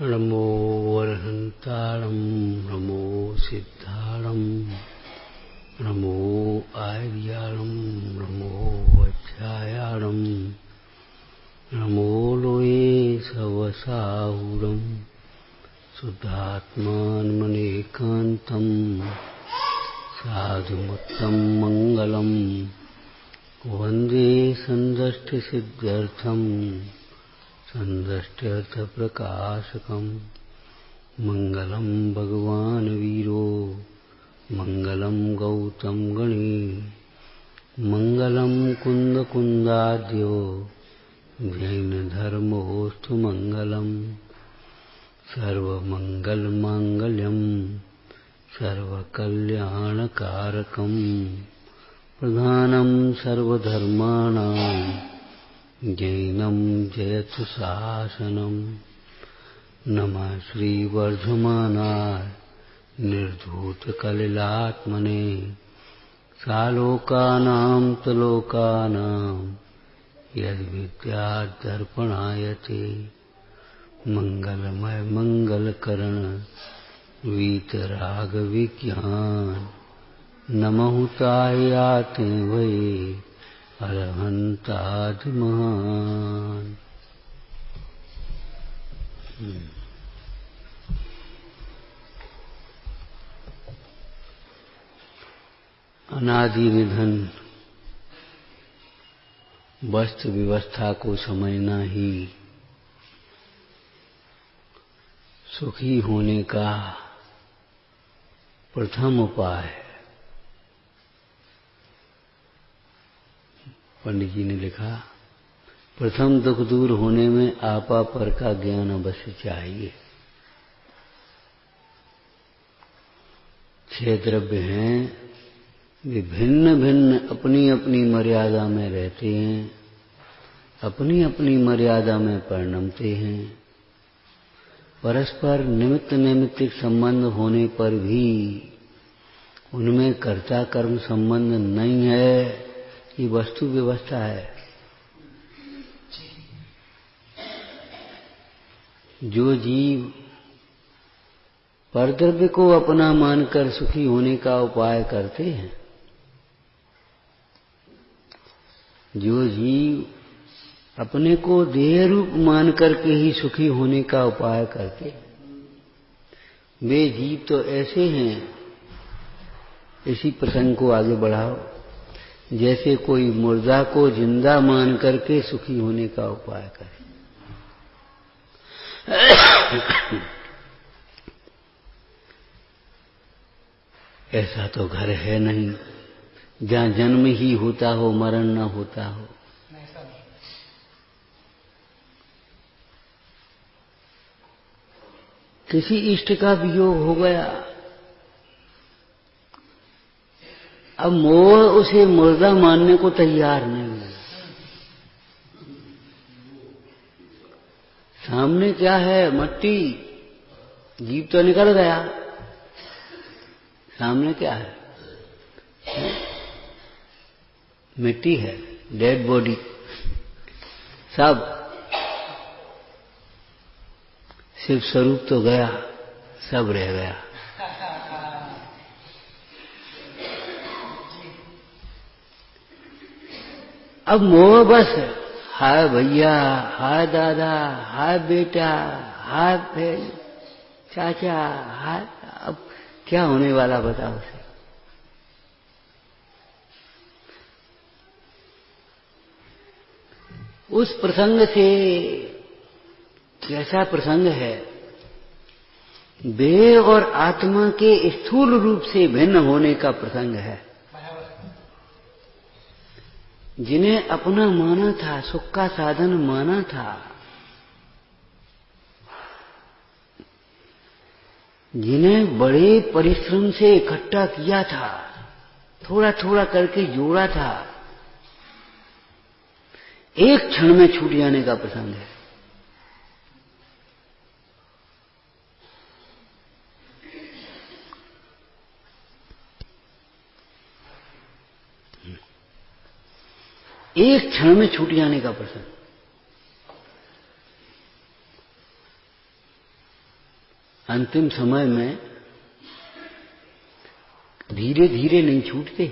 नमो वरहंतारं नमो सिद्धारं नमो आर्यारं नमो वज्रायारं नमो लोये सवसाहुरं शुद्धात्मानमनेकान्तं साधुमुत्तम मंगलम वंदे संदष्टिसिद्ध्यर्थं संदष्ट्यर्थप्रकाशकं मंगलम भगवान वीरो मंगलम गौतम गणे मंगलम कुंद कुंदाद्यो जैन धर्मोस्तु मंगलम सर्वमंगल मांगल्यम सर्वकल्याणकारकं प्रधानं सर्वधर्माणां जैनं जयतु शासनं नमः श्रीवर्धमानाय निर्धूतकलिलात्मने सालोकानां तलोकानां यद्विद्यादर्पणायते मंगलमय मंगलकरण वीतराग विज्ञान नमहुताय आते भये अरहंतादि महान। अनादि निधन वस्तु व्यवस्था को समझना ही सुखी होने का प्रथम उपाय है। पंडित जी ने लिखा, प्रथम दुख दूर होने में आपा पर का ज्ञान अवश्य चाहिए। 6 द्रव्य हैं, वे भिन्न भिन्न अपनी अपनी मर्यादा में रहते हैं, अपनी अपनी मर्यादा में परिणमते हैं। परस्पर निमित्त नैमित्तिक संबंध होने पर भी उनमें कर्ता कर्म संबंध नहीं है, ये वस्तु व्यवस्था है। जो जीव परद्रव्य को अपना मानकर सुखी होने का उपाय करते हैं, जो जीव अपने को देह रूप मान करके ही सुखी होने का उपाय करते हैं, वे जीव तो ऐसे हैं। इसी प्रसंग को आगे बढ़ाओ। जैसे कोई मुर्दा को जिंदा मान करके सुखी होने का उपाय करे। ऐसा तो घर है नहीं जहाँ जन्म ही होता हो, मरण न होता हो। किसी इष्ट का वियोग हो गया, अब मोह उसे मुर्दा मानने को तैयार नहीं है। सामने क्या है? मट्टी। जीव तो निकल गया, सामने क्या है? मिट्टी है, डेड बॉडी। सब सिर्फ स्वरूप तो गया, सब रह गया। अब मोह बस, हाय भैया, हाय दादा, हाय बेटा, हाय बहन, चाचा, हाय। अब क्या होने वाला बताओ उसे? उस प्रसंग से कैसा प्रसंग है? देह और आत्मा के स्थूल रूप से भिन्न होने का प्रसंग है। जिन्हें अपना माना था, सुख का साधन माना था, जिन्हें बड़े परिश्रम से इकट्ठा किया था, थोड़ा थोड़ा करके जोड़ा था, एक क्षण में छूट जाने का प्रसंग है। एक क्षण में छूट जाने का प्रसंग। अंतिम समय में धीरे धीरे नहीं छूटते।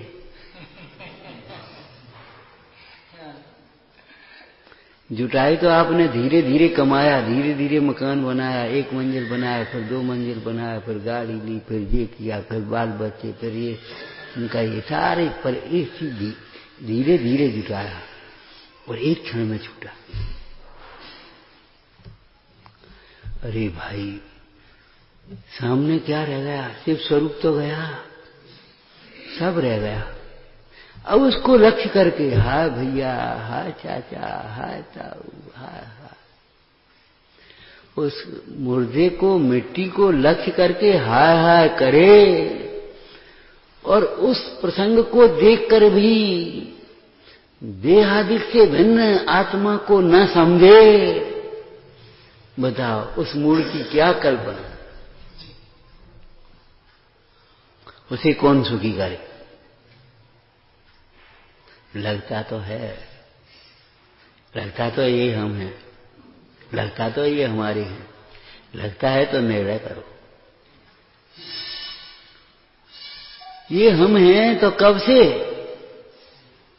जुटाई तो आपने धीरे धीरे कमाया, धीरे धीरे मकान बनाया, 1 मंजिल बनाया, फिर 2 मंजिल बनाया, फिर गाड़ी ली, फिर ये किया, फिर बाल बच्चे, फिर ये उनका ये सारे, पर एक चीज धीरे धीरे जुटाया और एक क्षण में छूटा। अरे भाई, सामने क्या रह गया? सिर्फ स्वरूप तो गया, सब रह गया। अब उसको लक्ष्य करके, हाय भैया, हाय चाचा, हाय ताऊ, हाय हाय, उस मुर्दे को, मिट्टी को लक्ष्य करके हाय हाय करे और उस प्रसंग को देखकर भी देहादिक से भिन्न आत्मा को न समझे। बताओ, उस मूर्ति की क्या कल्पना? उसे कौन सुखी करे? लगता तो है, लगता तो ये हम हैं, लगता तो ये हमारे हैं, लगता है तो निर्णय करो। ये हम हैं तो कब से?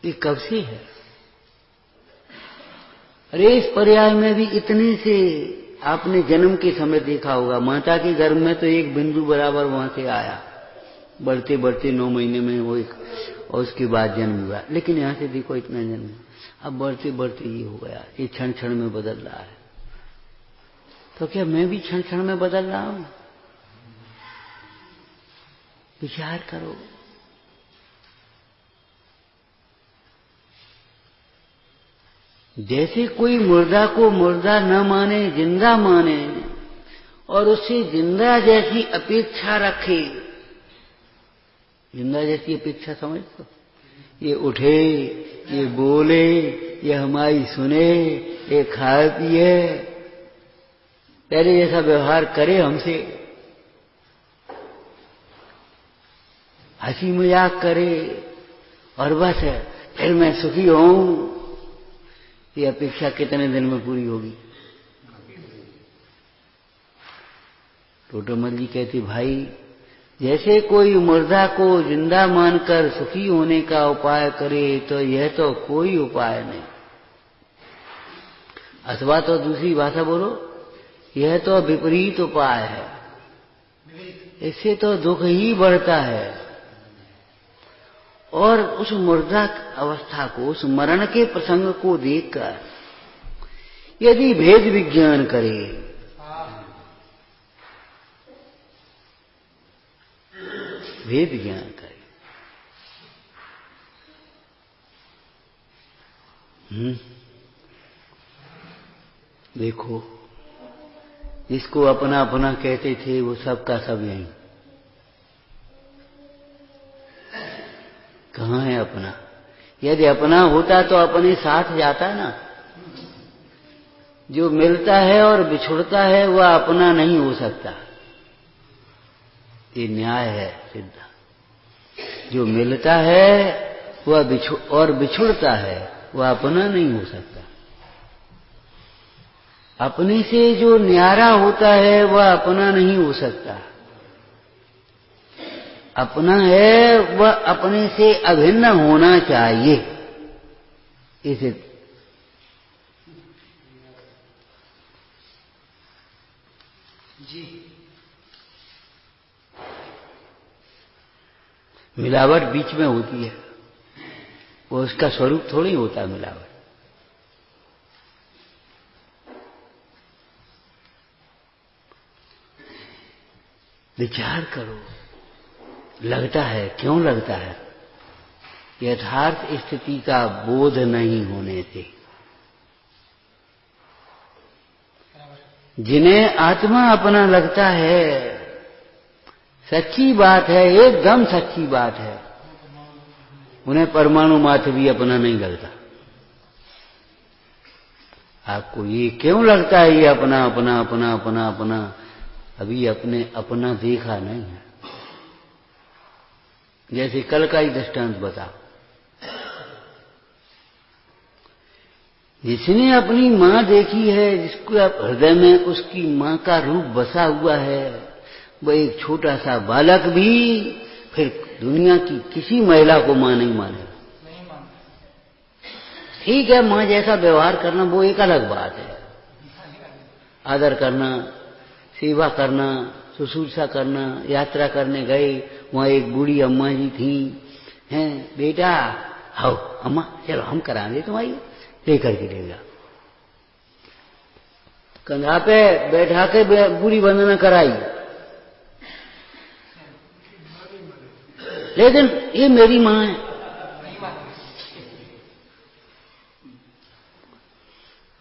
ये कब से है? अरे इस पर्याय में भी इतने से आपने जन्म के समय देखा होगा। माता के गर्भ में तो एक बिंदु बराबर वहां से आया, बढ़ते बढ़ते 9 महीने में वो एक, और उसके बाद जन्म हुआ। लेकिन यहां से देखो इतना जन्म, अब बढ़ते बढ़ते ये हो गया, ये क्षण क्षण में बदल रहा है। तो क्या मैं भी क्षण क्षण में बदल रहा हूं? विचार करो। जैसे कोई मुर्दा को मुर्दा न माने, जिंदा माने, और उससे जिंदा जैसी अपेक्षा रखे। जिंदा जैसी अपेक्षा समझते हो? ये उठे, ये बोले, ये हमारी सुने, ये खाए पिए, पहले जैसा व्यवहार करे हमसे, हंसी मजाक करे, और बस फिर मैं सुखी हूं। ये अपेक्षा कितने दिन में पूरी होगी? टोटोमल जी कहते, भाई जैसे कोई मुर्दा को जिंदा मानकर सुखी होने का उपाय करे तो यह तो कोई उपाय नहीं। अथवा तो दूसरी भाषा बोलो, यह तो विपरीत उपाय है। इससे तो दुख ही बढ़ता है। और उस मुर्दा अवस्था को, उस मरण के प्रसंग को देखकर यदि भेद विज्ञान करे, भेद ज्ञान करे, देखो जिसको अपना अपना कहते थे वो सबका सब यहीं। कहाँ है अपना? यदि अपना होता तो अपने साथ जाता ना। जो मिलता है और बिछुड़ता है वह अपना नहीं हो सकता। ये न्याय है सिद्ध। जो मिलता है वह बिछुड़ता है वह अपना नहीं हो सकता। अपने से जो न्यारा होता है वह अपना नहीं हो सकता। अपना है वह अपने से अभिन्न होना चाहिए। इसे जी मिलावट बीच में होती है, वो उसका स्वरूप थोड़ी होता मिलावट। विचार करो, लगता है, क्यों लगता है? यथार्थ स्थिति का बोध नहीं होने से। जिन्हें आत्मा अपना लगता है, सच्ची बात है, एकदम सच्ची बात है, उन्हें परमाणु मात्र भी अपना नहीं लगता। आपको ये क्यों लगता है ये अपना अपना अपना अपना अपना? अभी अपने अपना देखा नहीं है। जैसे कल का ही दृष्टांत बताओ। जिसने अपनी मां देखी है, जिसको हृदय में उसकी मां का रूप बसा हुआ है, वो एक छोटा सा बालक भी फिर दुनिया की किसी महिला को मां नहीं माने। ठीक है, मां जैसा व्यवहार करना वो एक अलग बात है, आदर करना, सेवा करना, शुश्रूषा करना। यात्रा करने गए, वहां एक बूढ़ी अम्मा जी थी, हैं बेटा आओ अम्मा चलो हम करा दे तुम्हारी, लेकर के ले गया, कंधा पे बैठा के बूढ़ी वंदना कराई। लेकिन ये मेरी मां है।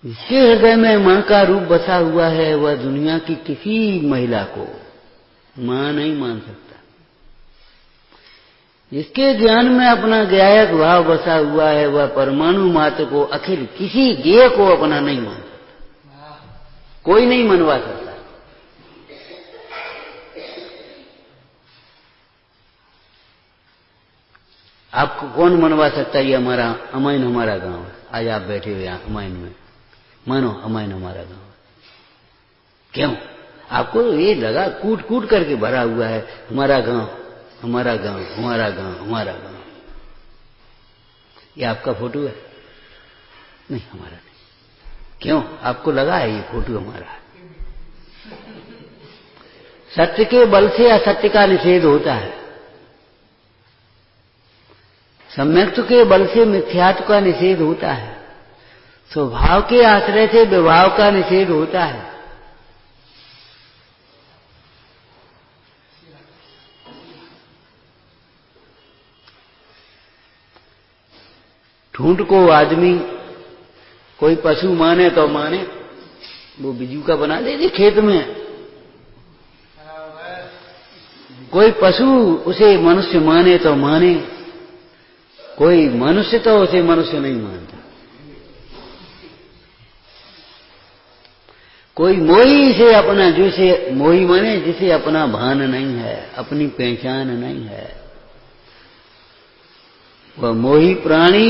जिसके हृदय में मां का रूप बसा हुआ है वह दुनिया की किसी महिला को मां नहीं मान सकता। जिसके ज्ञान में अपना ज्ञायक भाव बसा हुआ है वह परमाणु मात्र को अखिल किसी ज्ञेय को अपना नहीं मान सकता, कोई नहीं मनवा सकता। आपको कौन मनवा सकता है? ये हमारा अमाइन हमारा गांव है, आज आप बैठे हुए यहाँ अमाइन में, मानो अमाइन हमारा गांव है। क्यों? आपको ये लगा कूट कूट करके भरा हुआ है हमारा गांव हमारा गांव हमारा गांव हमारा गांव। ये आपका फोटो है? नहीं, हमारा नहीं। क्यों? आपको लगा है ये फोटो हमारा है। सत्य के बल से असत्य का निषेध होता है, सम्यक्त्व के बल से मिथ्यात्व का निषेध होता है, स्वभाव के आश्रय से विभाव का निषेध होता है। ठूंठ को आदमी कोई पशु माने तो माने, वो बिजू का बना दे खेत में। कोई पशु उसे मनुष्य माने तो माने, कोई मनुष्य तो उसे मनुष्य नहीं मानता। कोई मोही से अपना, जिसे मोही माने जिसे अपना भान नहीं है, अपनी पहचान नहीं है, वह मोही प्राणी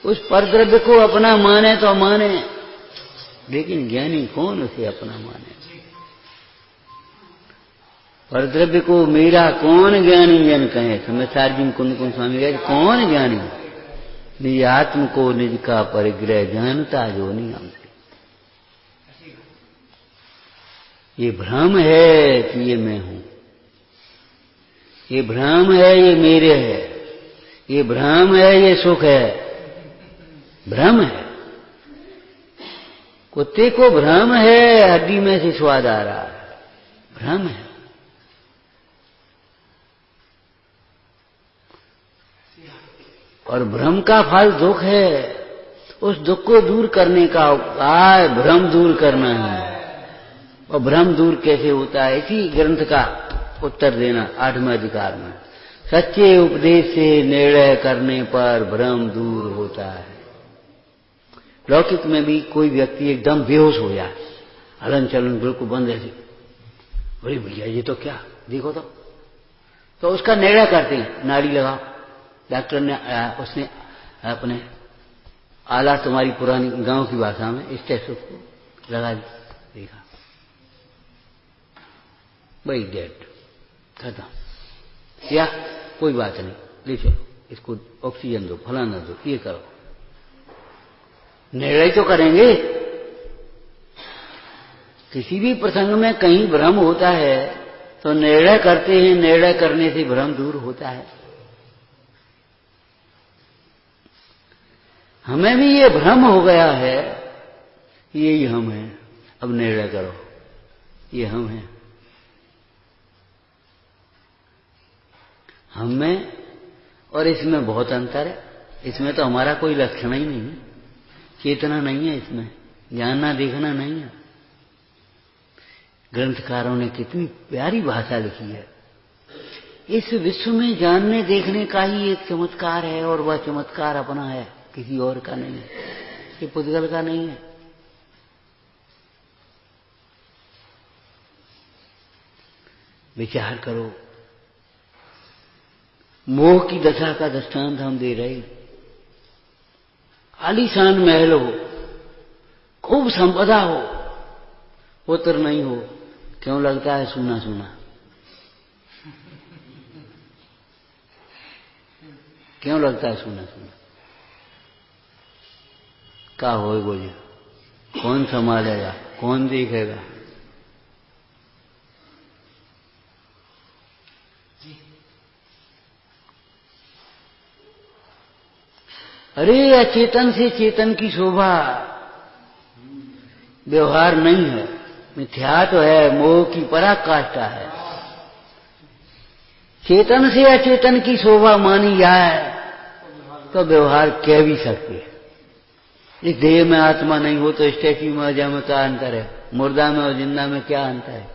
उस परद्रव्य को अपना माने तो माने, लेकिन ज्ञानी कौन उसे अपना माने? परद्रव्य को मेरा कौन ज्ञानी जन कहे? समसार्जिन कुंद कुंद स्वामी कहे कौन ज्ञानी? निज आत्म को निज का परिग्रह जानता जो नहीं हमसे। ये भ्रम है कि ये मैं हूं, ये भ्रम है ये मेरे है, ये भ्रम है ये सुख है, भ्रम है। कुत्ते को भ्रम है हड्डी में से स्वाद आ रहा है, भ्रम है। और भ्रम का फल दुख है। उस दुख को दूर करने का उपाय भ्रम दूर करना है। और भ्रम दूर कैसे होता है? इसी ग्रंथ का उत्तर देना 8वें अधिकार में। सच्चे उपदेश से निर्णय करने पर भ्रम दूर होता है। लौकिक में भी कोई व्यक्ति एकदम बेहोश हो जाए, हलन चलन बिल्कुल बंद है, अरे भैया ये तो क्या, देखो तो उसका निर्णय करते हैं, नाड़ी लगाओ। डॉक्टर ने उसने अपने आला, तुम्हारी पुरानी गांव की भाषा में, स्टेथोस्कोप लगा देखा, भाई डेड, खत्म। या कोई बात नहीं, ले चलो इसको ऑक्सीजन दो, फलाना दो, ये करो। निर्णय तो करेंगे। किसी भी प्रसंग में कहीं भ्रम होता है तो निर्णय करते हैं, निर्णय करने से भ्रम दूर होता है। हमें भी ये भ्रम हो गया है, यही हम हैं, अब निर्णय करो, ये हम हैं। हम में और इसमें बहुत अंतर है। इसमें तो हमारा कोई लक्षण ही नहीं है, चेतना नहीं है, इसमें जानना देखना नहीं है। ग्रंथकारों ने कितनी प्यारी भाषा लिखी है। इस विश्व में जानने देखने का ही एक चमत्कार है, और वह चमत्कार अपना है, किसी और का नहीं है, ये पुद्गल का नहीं है। विचार करो, मोह की दशा का दृष्टांत हम दे रहे। आलीशान महल हो, खूब संपदा हो, पुत्र नहीं हो, क्यों लगता है सूना सूना? क्यों लगता है सूना सूना? क्या हो बोलिए, कौन संभालेगा, कौन देखेगा? अरे अचेतन से चेतन की शोभा व्यवहार नहीं है, मिथ्या तो है, मोह की पराकाष्ठा है। चेतन से अचेतन की शोभा मानी जाए तो व्यवहार कह भी सकते हैं। इस देह में आत्मा नहीं हो तो स्टैच्यू में और जड़ में क्या अंतर है? मुर्दा में और जिंदा में क्या अंतर है?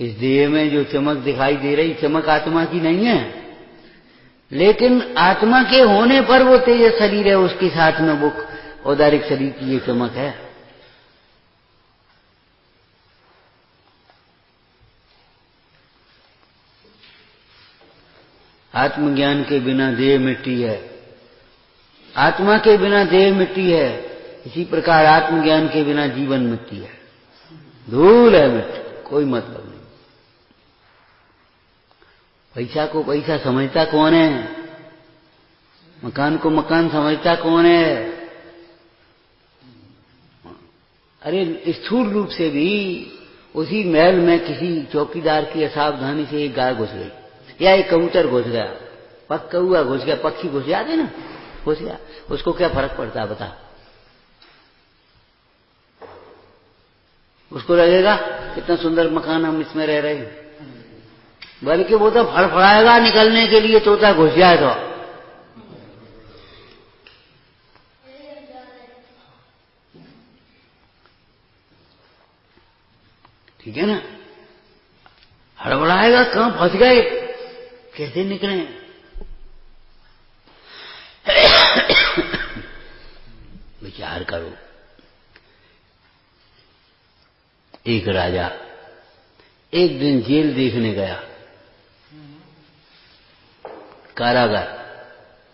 इस देह में जो चमक दिखाई दे रही, चमक आत्मा की नहीं है, लेकिन आत्मा के होने पर वो तेज शरीर है, उसके साथ में वो औदारिक शरीर की ये चमक है। आत्मज्ञान के बिना देह मिट्टी है, आत्मा के बिना देह मिट्टी है। इसी प्रकार आत्मज्ञान के बिना जीवन मिट्टी है, धूल है, मिट्टी, कोई मतलब नहीं। पैसा को पैसा समझता कौन है? मकान को मकान समझता कौन है? अरे स्थूल रूप से भी उसी महल में किसी चौकीदार की असावधानी से एक गाय घुस गई या एक कबूतर घुस गया, पक्का हुआ घुस गया, पक्षी घुस जाते ना, घुस गया, उसको क्या फर्क पड़ता है बता? उसको लगेगा कितना सुंदर मकान, हम इसमें रह रहे हैं, बल्कि वो तो फड़फड़ाएगा निकलने के लिए, तोता घुस जाए तो। ठीक है ना, हड़बड़ाएगा, कहां फंस गए, कैसे निकले? विचार करो। एक राजा एक दिन जेल देखने गया, कारागार,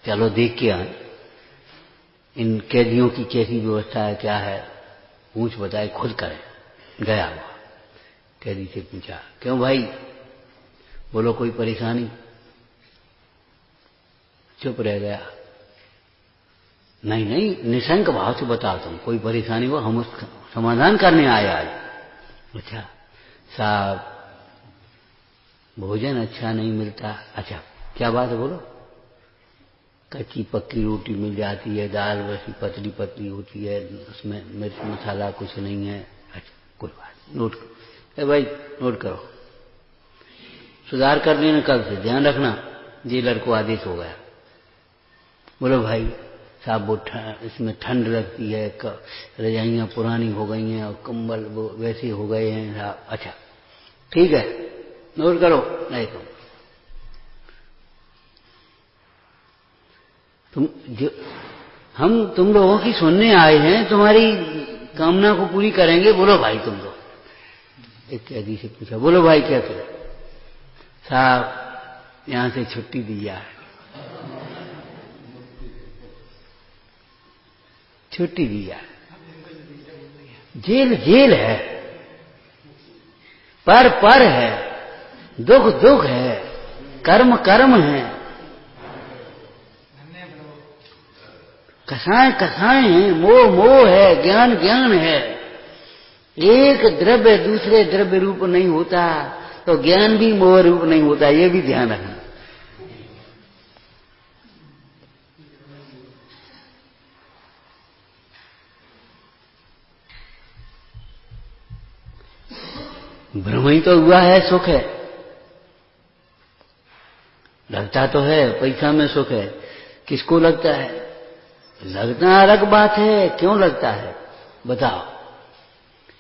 चलो देख के आए इन कैदियों की कैसी व्यवस्था है, क्या है, पूछ बताए खुद करें। गया हुआ कैदी से पूछा, क्यों भाई, बोलो कोई परेशानी? चुप रह गया। नहीं नहीं, निशंक भाव से बताता हूं, कोई परेशानी हो, हम उसका समाधान करने आए आज। अच्छा साहब, भोजन अच्छा नहीं मिलता। अच्छा क्या बात है, बोलो। कच्ची पक्की रोटी मिल जाती है, दाल वैसी पतली पतली होती है, उसमें मिर्च मसाला कुछ नहीं है। अच्छा कोई बात, नोट करो भाई, नोट करो, सुधार कर देना, कल से ध्यान रखना। जेलर को आदेश हो गया। बोलो भाई साहब, वो इसमें ठंड लगती है, रजाइयां पुरानी हो गई हैं और कंबल वो वैसे हो गए हैं साहब। अच्छा ठीक है, नोट करो। नहीं हम तुम लोगों की सुनने आए हैं, तुम्हारी कामना को पूरी करेंगे। बोलो भाई तुम लोग। एक कैदी से पूछा, बोलो भाई क्या करें? साहब यहां से छुट्टी दी जाए। छुट्टी दी जाए। जेल जेल है, पर है, दुख दुख है, कर्म कर्म है, कसाएं कसाएं हैं, मोह मोह है, ज्ञान ज्ञान है। एक द्रव्य दूसरे द्रव्य रूप नहीं होता तो ज्ञान भी मोह रूप नहीं होता, ये भी ध्यान रखना। भ्रम ही तो हुआ है, सुख है, लगता तो है पैसा में सुख है। किसको लगता है? लगना अलग बात है, क्यों लगता है बताओ,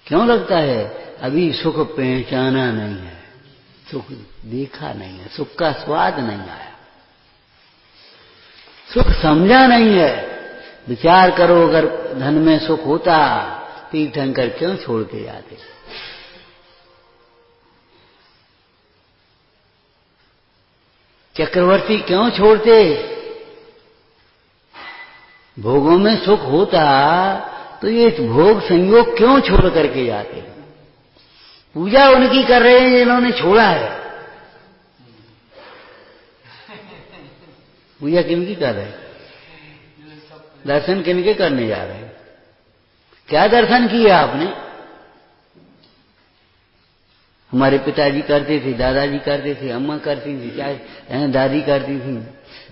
क्यों लगता है? अभी सुख पहचाना नहीं है, सुख देखा नहीं है, सुख का स्वाद नहीं आया, सुख समझा नहीं है। विचार करो, अगर धन में सुख होता तीर्थंकर क्यों छोड़ के जाते? चक्रवर्ती क्यों छोड़ते? भोगों में सुख होता तो ये भोग संयोग क्यों छोड़ करके जाते? पूजा उनकी कर रहे हैं जिन्होंने छोड़ा है। पूजा किनकी कर रहे हैं? दर्शन किनके करने जा रहे हैं? क्या दर्शन किया आपने? हमारे पिताजी करते थे, दादाजी करते थे, अम्मा करती थी, क्या दादी करती थी,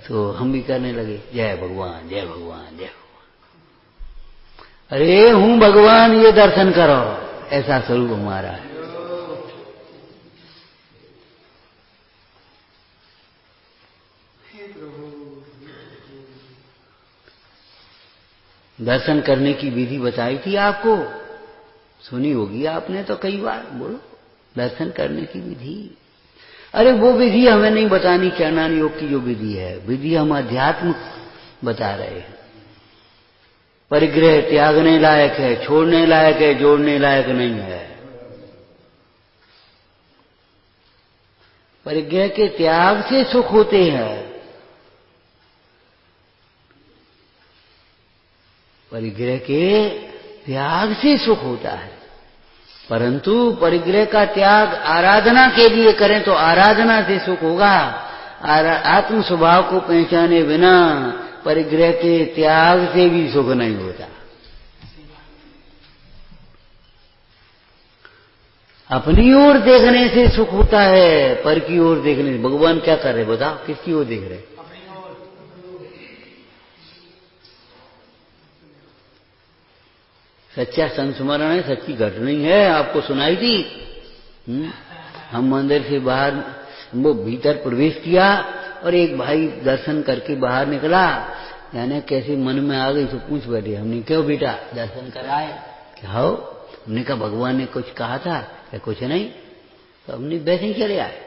तो हम भी करने लगे। जय भगवान, जय भगवान, जय भगवान। अरे हूं भगवान, ये दर्शन करो, ऐसा स्वरूप हमारा है। दर्शन करने की विधि बताई थी आपको, सुनी होगी आपने तो कई बार। बोलो दर्शन करने की विधि। अरे वो विधि हमें नहीं बतानी, चरणान योग की जो विधि है, विधि हम अध्यात्म बता रहे हैं। परिग्रह त्यागने लायक है, छोड़ने लायक है, जोड़ने लायक नहीं है। परिग्रह के त्याग से सुख होते हैं। परिग्रह के त्याग से सुख होता है, परंतु परिग्रह का त्याग आराधना के लिए करें तो आराधना से सुख होगा। आत्म स्वभाव को पहचाने बिना परिग्रह के त्याग से भी सुख नहीं होता। अपनी ओर देखने से सुख होता है, पर की ओर देखने से। भगवान क्या कर रहे बताओ, किसकी ओर देख रहे? सच्चा संस्मरण है, सच्ची घटना है, आपको सुनाई थी। हम मंदिर से बाहर, वो भीतर प्रवेश किया और एक भाई दर्शन करके बाहर निकला, यानी कैसे मन में आ गई तो पूछ बैठे। हमने क्यों बेटा दर्शन कराए? क्या हो? हमने कहा भगवान ने कुछ कहा था। क्या कुछ नहीं, तो हमने वैसे ही चले आए।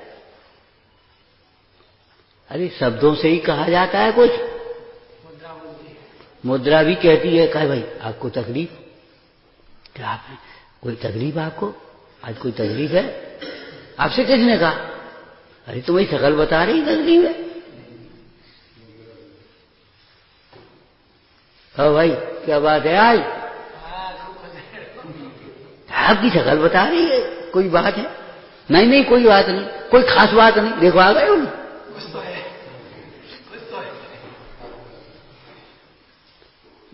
अरे शब्दों से ही कहा जाता है कुछ, मुद्रा भी कहती है। कहा भाई आपको तकलीफ? क्या आपने कोई तकलीफ? आपको आज कोई तकलीफ है? आपसे किसने कहा? अरे तुम्हारी शकल बता रही तकलीफ है। हाँ भाई क्या बात है आज? आपकी शकल बता रही है, कोई बात है? नहीं नहीं कोई बात नहीं, कोई खास बात नहीं। देखो आ गए उन।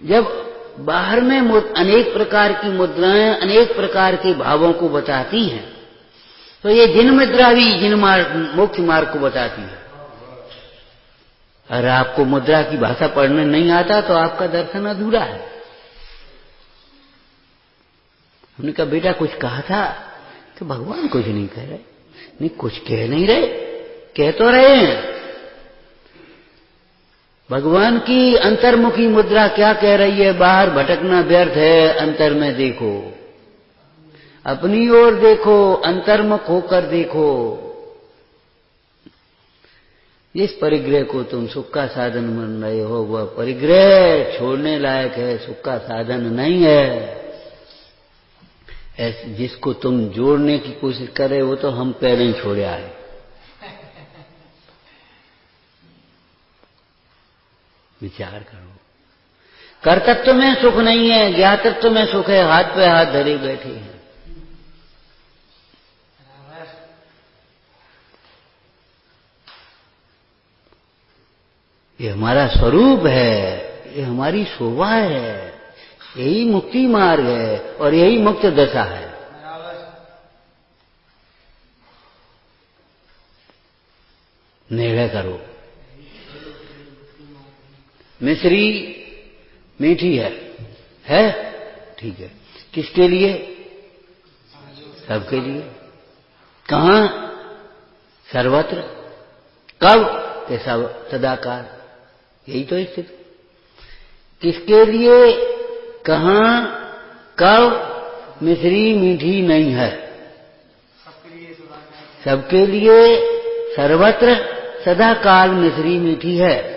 जब बाहर में अनेक प्रकार की मुद्राएं अनेक प्रकार के भावों को बताती हैं, तो ये जिन मुद्रा भी जिन मुख्य मार्ग को बताती है। अगर आपको मुद्रा की भाषा पढ़ने नहीं आता तो आपका दर्शन अधूरा है। हमने कहा बेटा कुछ कहा था? तो भगवान कुछ नहीं कह रहे। नहीं कुछ कह नहीं रहे, कह तो रहे हैं। भगवान की अंतर्मुखी मुद्रा क्या कह रही है? बाहर भटकना व्यर्थ है, अंतर में देखो, अपनी ओर देखो, अंतर्मुख होकर देखो। जिस परिग्रह को तुम सुख का साधन मान रहे हो वह परिग्रह छोड़ने लायक है, सुख का साधन नहीं है। ऐसे जिसको तुम जोड़ने की कोशिश कर रहे हो तो हम पहले ही छोड़े आए। विचार करो, कर्तृत्व में सुख नहीं है, ज्ञातृत्व में सुख है। हाथ पे हाथ धरे बैठे हैं। ये हमारा स्वरूप है, ये हमारी शोभा है, यही मुक्ति मार्ग है और यही मुक्त दशा है। निर्णय करो। मिश्री मीठी है ठीक है। किसके लिए? सबके लिए। कहां? सर्वत्र। कब? के सदाकाल। यही तो स्थिति। किसके लिए? कहां? कब? मिश्री मीठी नहीं है। सबके लिए सर्वत्र सदाकाल मिश्री मीठी है।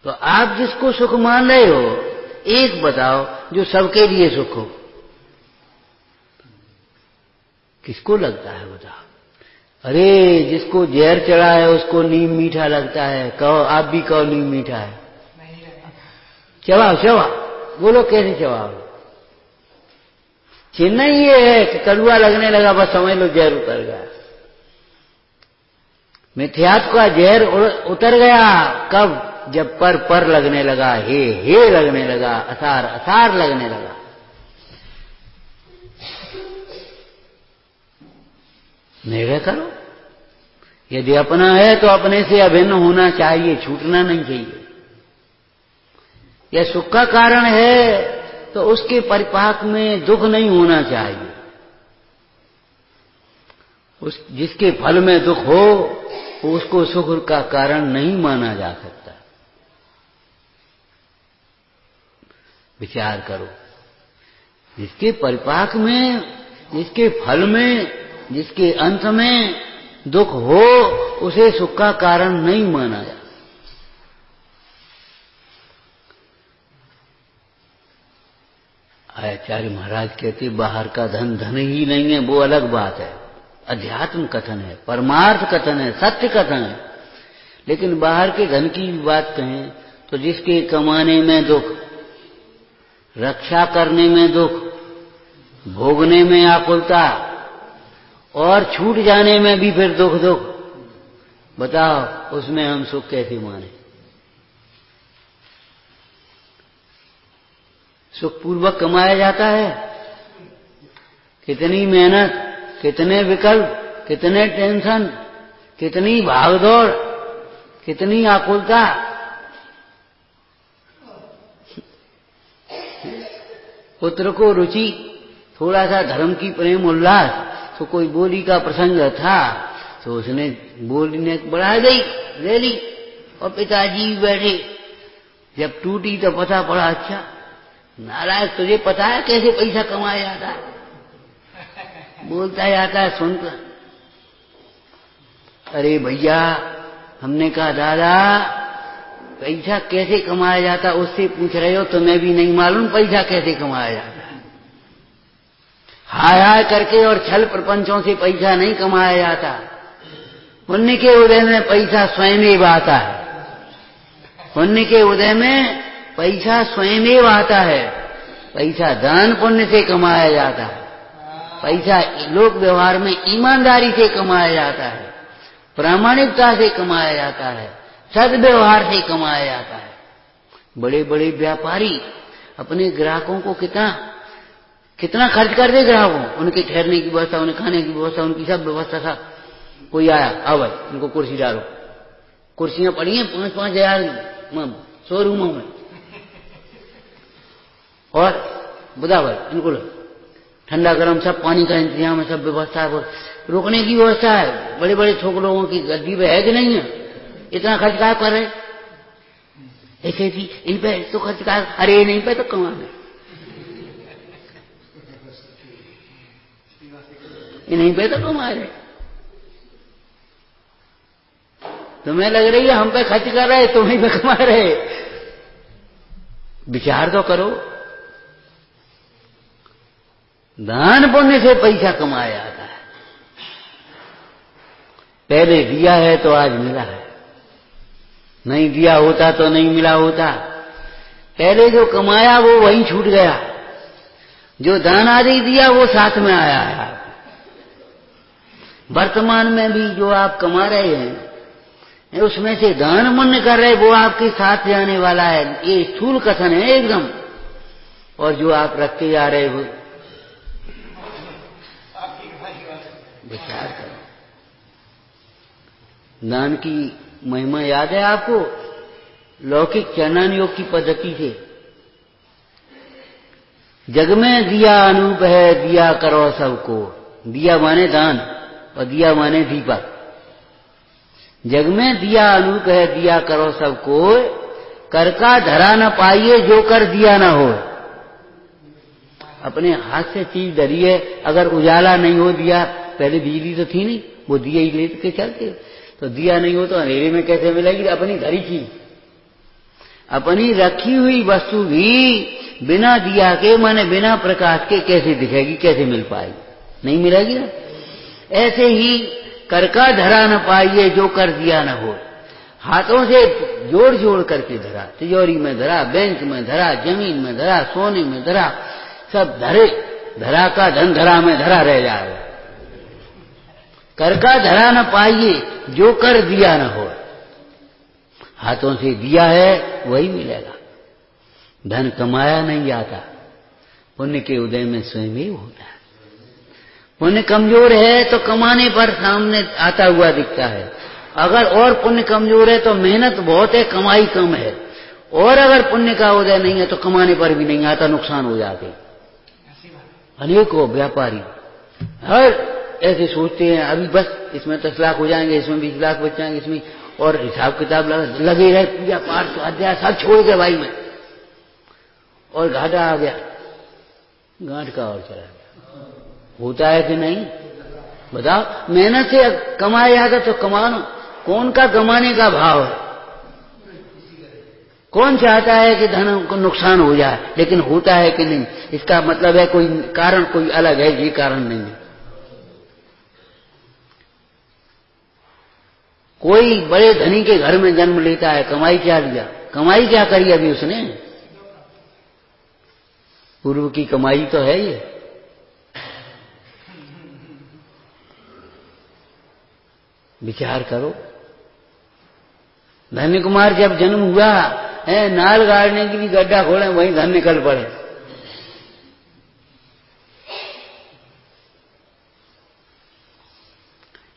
तो आप जिसको सुख मान रहे हो, एक बताओ जो सबके लिए सुख हो। किसको लगता है बताओ? अरे जिसको जहर चढ़ा है उसको नीम मीठा लगता है। कहो, आप भी कहो नीम मीठा है। चबाओ चबाओ, बोलो कैसे चबाओ? चिन्ह ही ये है कि कड़वा लगने लगा, बस समझ लो जहर उतर गया। मिथ्यात्व का जहर उतर गया कब? जब पर लगने लगा, हे लगने लगा, असार लगने लगा। निर्णय करो, यदि अपना है तो अपने से अभिन्न होना चाहिए, छूटना नहीं चाहिए। यह सुख का कारण है तो उसके परिपाक में दुख नहीं होना चाहिए। जिसके फल में दुख हो उसको सुख का कारण नहीं माना जा सकता। विचार करो, जिसके परिपाक में, जिसके फल में, जिसके अंत में दुख हो उसे सुख का कारण नहीं माना जा। आचार्य महाराज कहते बाहर का धन धन ही नहीं है, वो अलग बात है, अध्यात्म कथन है, परमार्थ कथन है, सत्य कथन है। लेकिन बाहर के धन की बात कहें तो जिसके कमाने में दुख, रक्षा करने में दुख, भोगने में आकुलता और छूट जाने में भी फिर दुख, बताओ उसमें हम सुख कैसे माने? सुख पूर्वक कमाया जाता है, कितनी मेहनत, कितने विकल्प, कितने टेंशन, कितनी भागदौड़, कितनी आकुलता। पुत्र को रुचि, थोड़ा सा धर्म की प्रेम उल्लास, तो कोई बोली का प्रसंग था तो उसने बोली ने बढ़ा गई, ले ली, और पिताजी बैठे। जब टूटी तो पता पड़ा, अच्छा नारायण तुझे पता है कैसे पैसा कमाया जाता है? बोलता जाता है सुनकर, अरे भैया, हमने कहा दादा पैसा कैसे कमाया जाता उससे पूछ रहे हो, तुम्हें भी नहीं मालूम पैसा कैसे कमाया जाता है? हाय हाय करके और छल प्रपंचों से पैसा नहीं कमाया जाता। पुण्य के उदय में पैसा स्वयं आता है, पुण्य के उदय में पैसा स्वयं आता है। पैसा दान पुण्य से कमाया जाता है, पैसा लोक व्यवहार में ईमानदारी से कमाया जाता है, प्रामाणिकता से कमाया जाता है, सद्व्यवहार से कमाया जाता है। बड़े बड़े व्यापारी अपने ग्राहकों को कितना खर्च कर दे ग्राहकों, उनके ठहरने की व्यवस्था, उन्हें खाने की व्यवस्था, उनकी सब व्यवस्था था। कोई आया, आओ भाई उनको कुर्सी डालो, कुर्सियां पड़ी हैं 5-5 हजार शोरूमों में, और बुधा भाई इनको लो, ठंडा गर्म सब पानी का इंतजाम है, सब व्यवस्था है, रुकने की व्यवस्था है। बड़े बड़े थोक लोगों की गद्दी पे है कि नहीं है? इतना खर्च क्या कर रहे? ऐसे थी इन पे तो खर्च का, अरे नहीं पे तो कमा रहे, नहीं पे तो कमा रहे। तुम्हें लग रही है हम पे खर्च कर रहे, तुम्हें पे कमा रहे। विचार तो करो, दान पुण्य से पैसा कमाया जाता है। पहले दिया है तो आज मिला है, नहीं दिया होता तो नहीं मिला होता। पहले जो कमाया वो वहीं छूट गया, जो दान आदि दिया वो साथ में आया है। वर्तमान में भी जो आप कमा रहे हैं उसमें से दान पुण्य कर रहे, वो आपके साथ जाने वाला है। ये स्थूल कथन है एकदम। और जो आप रखते जा रहे हो, विचार करो, दान की महिमा याद है आपको? लौकिक चरणान योग की पद्धति से जग में दिया अनूप है, दिया करो सबको। दिया माने दान और दिया माने दीपक। जग में दिया अनूप है, दिया करो सबको, कर का धरा न पाइए जो कर दिया न हो। अपने हाथ से चीज धरी है, अगर उजाला नहीं हो दिया, पहले बिजली तो थी नहीं, वो दिया ही ले के चलते, तो दिया नहीं हो तो अंधेरे में कैसे मिलेगी? अपनी धरी चीज, अपनी रखी हुई वस्तु भी बिना दिया के माने बिना प्रकाश के कैसे दिखेगी, कैसे मिल पाएगी? नहीं मिलेगी ना। ऐसे ही कर का धरा न पाइए जो कर दिया न हो। हाथों से जोड़ जोड़ करके धरा, तिजोरी में धरा, बैंक में धरा, जमीन में धरा, सोने में धरा, सब धरे धरा का धन धरा में धरा रह जाएगा। कर का धरा न पाइए, जो कर दिया न हो। हाथों से दिया है वही मिलेगा। धन कमाया नहीं जाता, पुण्य के उदय में स्वयं ही होता है। पुण्य कमजोर है तो कमाने पर सामने आता हुआ दिखता है। अगर और पुण्य कमजोर है तो मेहनत बहुत है, कमाई कम है। और अगर पुण्य का उदय नहीं है तो कमाने पर भी नहीं आता, नुकसान हो जाते। अनेकों व्यापारी हर ऐसे सोचते हैं अभी बस इसमें 10 लाख हो जाएंगे, इसमें 20 लाख बच जाएंगे, इसमें और हिसाब किताब लगे रहे, पूजा पाठ स्वाध्याय सब छोड़ के भाई में, और घाटा आ गया, गांठ का और चला गया। होता है कि नहीं बताओ? मेहनत से कमाया जाता तो कमाना, कौन का कमाने का भाव है? कौन चाहता है कि धन को नुकसान हो जाए? लेकिन होता है कि नहीं, इसका मतलब है कोई कारण कोई अलग है, ये कारण नहीं है। कोई बड़े धनी के घर में जन्म लेता है, कमाई क्या लिया? कमाई क्या करी अभी उसने? पूर्व की कमाई तो है ये। विचार करो। धन्य कुमार जब जन्म हुआ है, नाल गाड़ने के लिए गड्ढा खोले, वहीं धन निकल पड़े।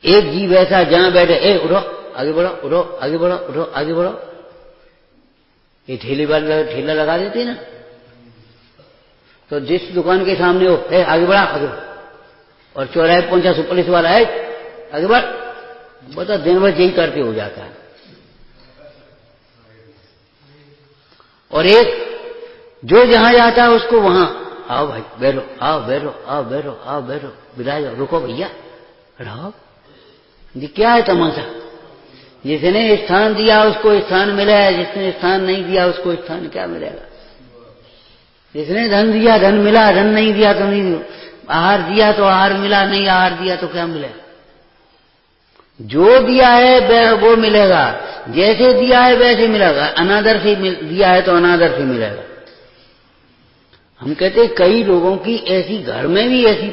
एक जीव ऐसा जहां बैठे, ए उठो आगे बढ़ो, उठो आगे बढ़ो, उठो आगे बढ़ो। ये ठेले वाले ठेला लगा देते ना, तो जिस दुकान के सामने हो, ए आगे बढ़ा आगे बढ़ो, और चौराहे पहुंचा सो पुलिस वाला है आगे बढ़, बता दिन भर यही करते हो जाता है। और एक जो जहां जाता है उसको वहां, आओ भाई बैठो, आओ बैठो, आओ बैठो, आओ बैठो, बिराज रुको भैया रहो। ये क्या है तमाशा? जिसने स्थान दिया उसको स्थान मिला है, जिसने स्थान नहीं दिया उसको स्थान क्या मिलेगा? जिसने धन दिया धन मिला, धन नहीं दिया तो नहीं दिया। आहार दिया तो आहार मिला, नहीं आहार दिया तो क्या मिलेगा? जो दिया है वो मिलेगा, जैसे दिया है वैसे मिलेगा। अनादर से दिया है तो अनादर से मिलेगा। हम कहते कई लोगों की ऐसी घर में भी ऐसी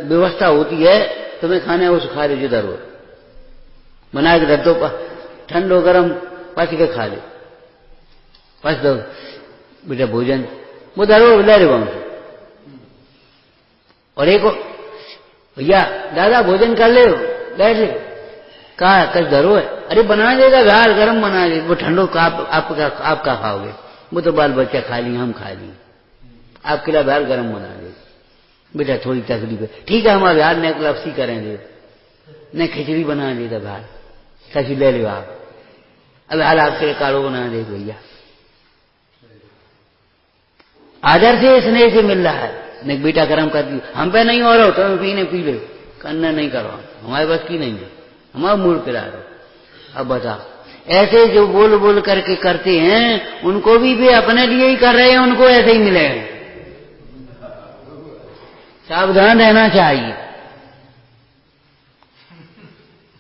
व्यवस्था होती है, तुम्हें खाने वो खा लो, जिधर हो बना के रख दो, ठंडो गरम पच के खा ले, पच दो बेटा भोजन, वो धरो ले रे वहां। और एक भैया दादा भोजन कर ले, बैठ ले, कहा कच धरो है, अरे बना देगा घाल गरम बना दे, वो ठंडो का आपका खाओगे, वो तो बाल बच्चा खा लिए, हम खा लिए, आपके लिए बाहर गरम बना दे। बेटा थोड़ी तकलीफ है, ठीक है हमारे बिहार ने लपसी करेंगे, न खिचड़ी बना दे तो बाहर कभी ले लो आप, अब हाल आपके लिए काढ़ो बना दे भैया। आदर से स्नेह से मिल रहा है, नहीं बेटा गरम कर दी, हम पे नहीं हो रहा हो तो पीने पी लो, करना नहीं करो, हमारे बस की नहीं है, हमारा मूड पिला दो। अब बताओ, ऐसे जो बोल बोल करके करते हैं उनको भी वे अपने लिए ही कर रहे हैं, उनको ऐसे ही मिलेगा। सावधान रहना चाहिए,